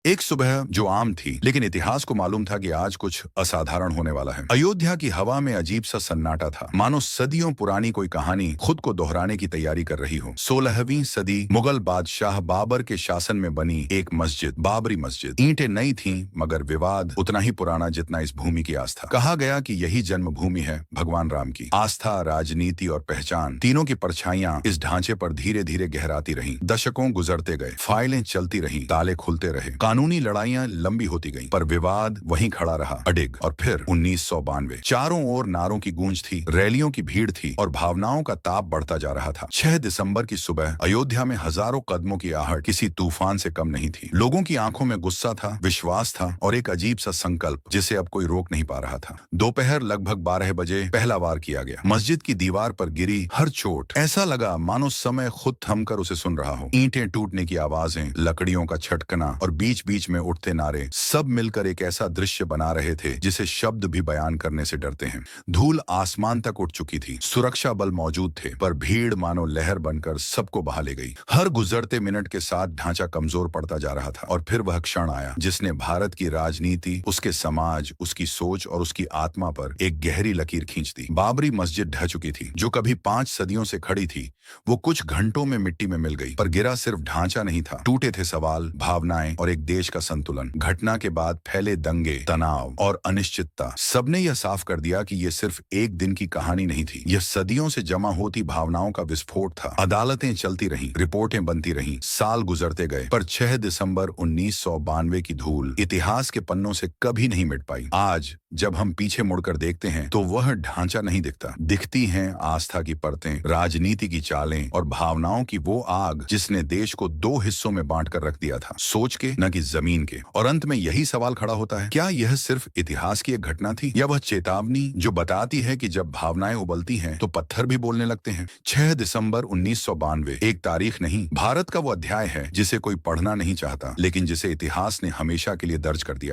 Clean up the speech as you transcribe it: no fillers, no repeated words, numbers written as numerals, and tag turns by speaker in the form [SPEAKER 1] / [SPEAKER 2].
[SPEAKER 1] एक सुबह जो आम थी, लेकिन इतिहास को मालूम था कि आज कुछ असाधारण होने वाला है। अयोध्या की हवा में अजीब सा सन्नाटा था, मानो सदियों पुरानी कोई कहानी खुद को दोहराने की तैयारी कर रही हो। 16वीं सदी मुगल बादशाह बाबर के शासन में बनी एक मस्जिद, बाबरी मस्जिद। ईंटें नई थीं, मगर विवाद उतना ही पुराना जितना इस भूमि की आस्था। कहा गया कि यही जन्मभूमि है भगवान राम की। आस्था, राजनीति और पहचान, तीनों की परछाइयां इस ढांचे पर धीरे धीरे गहराती रहीं। दशकों गुजरते गए, फाइलें चलती रहीं, ताले खुलते रहे, कानूनी लड़ाइयां लंबी होती गईं, पर विवाद वहीं खड़ा रहा, अडिग। और फिर 1992, चारों ओर नारों की गूंज थी, रैलियों की भीड़ थी और भावनाओं का ताप बढ़ता जा रहा था। 6 दिसंबर की सुबह अयोध्या में हजारों कदमों की आहट किसी तूफान से कम नहीं थी। लोगों की आंखों में गुस्सा था, विश्वास था और एक अजीब सा संकल्प जिसे अब कोई रोक नहीं पा रहा था। दोपहर लगभग 12 बजे पहला वार किया गया। मस्जिद की दीवार पर गिरी हर चोट ऐसा लगा मानो समय खुद थमकर उसे सुन रहा हो। ईंटें टूटने की आवाजें, लकड़ियों का छटकना और बीच बीच में उठते नारे, सब मिलकर एक ऐसा दृश्य बना रहे थे जिसे शब्द भी बयान करने से डरते हैं। धूल आसमान तक उठ चुकी थी, सुरक्षा बल मौजूद थे, पर भीड़ मानो लहर बनकर सबको बहा ले गई। हर गुजरते मिनट के साथ ढांचा कमजोर पड़ता जा रहा था और फिर वह क्षण आया जिसने भारत की राजनीति, उसके समाज, उसकी सोच और उसकी आत्मा पर एक गहरी लकीर खींच दी। बाबरी मस्जिद ढह चुकी थी, जो कभी 5 सदियों से खड़ी थी, वो कुछ घंटों में मिट्टी में मिल गई। पर गिरा सिर्फ ढांचा नहीं था, टूटे थे सवाल, भावनाएं और एक देश का संतुलन। घटना के बाद फैले दंगे, तनाव और अनिश्चितता, सबने यह साफ कर दिया कि यह सिर्फ एक दिन की कहानी नहीं थी, यह सदियों से जमा होती भावनाओं का विस्फोट था। अदालतें चलती रहीं, रिपोर्टें बनती रहीं, साल गुजरते गए, पर 6 दिसंबर 1992 की धूल इतिहास के पन्नों से कभी नहीं मिट पाई। आज जब हम पीछे मुड़कर देखते हैं तो वह ढांचा नहीं दिखता, दिखती हैं आस्था की परतें, राजनीति की चालें और भावनाओं की वो आग जिसने देश को 2 हिस्सों में बांट कर रख दिया था, सोच के न कि जमीन के। और अंत में यही सवाल खड़ा होता है, क्या यह सिर्फ इतिहास की एक घटना थी या वह चेतावनी जो बताती है कि जब भावनाएं उबलती हैं तो पत्थर भी बोलने लगते हैं। 6 दिसंबर 1992 एक तारीख नहीं, भारत का वो अध्याय है जिसे कोई पढ़ना नहीं चाहता, लेकिन जिसे इतिहास ने हमेशा के लिए दर्ज कर दिया।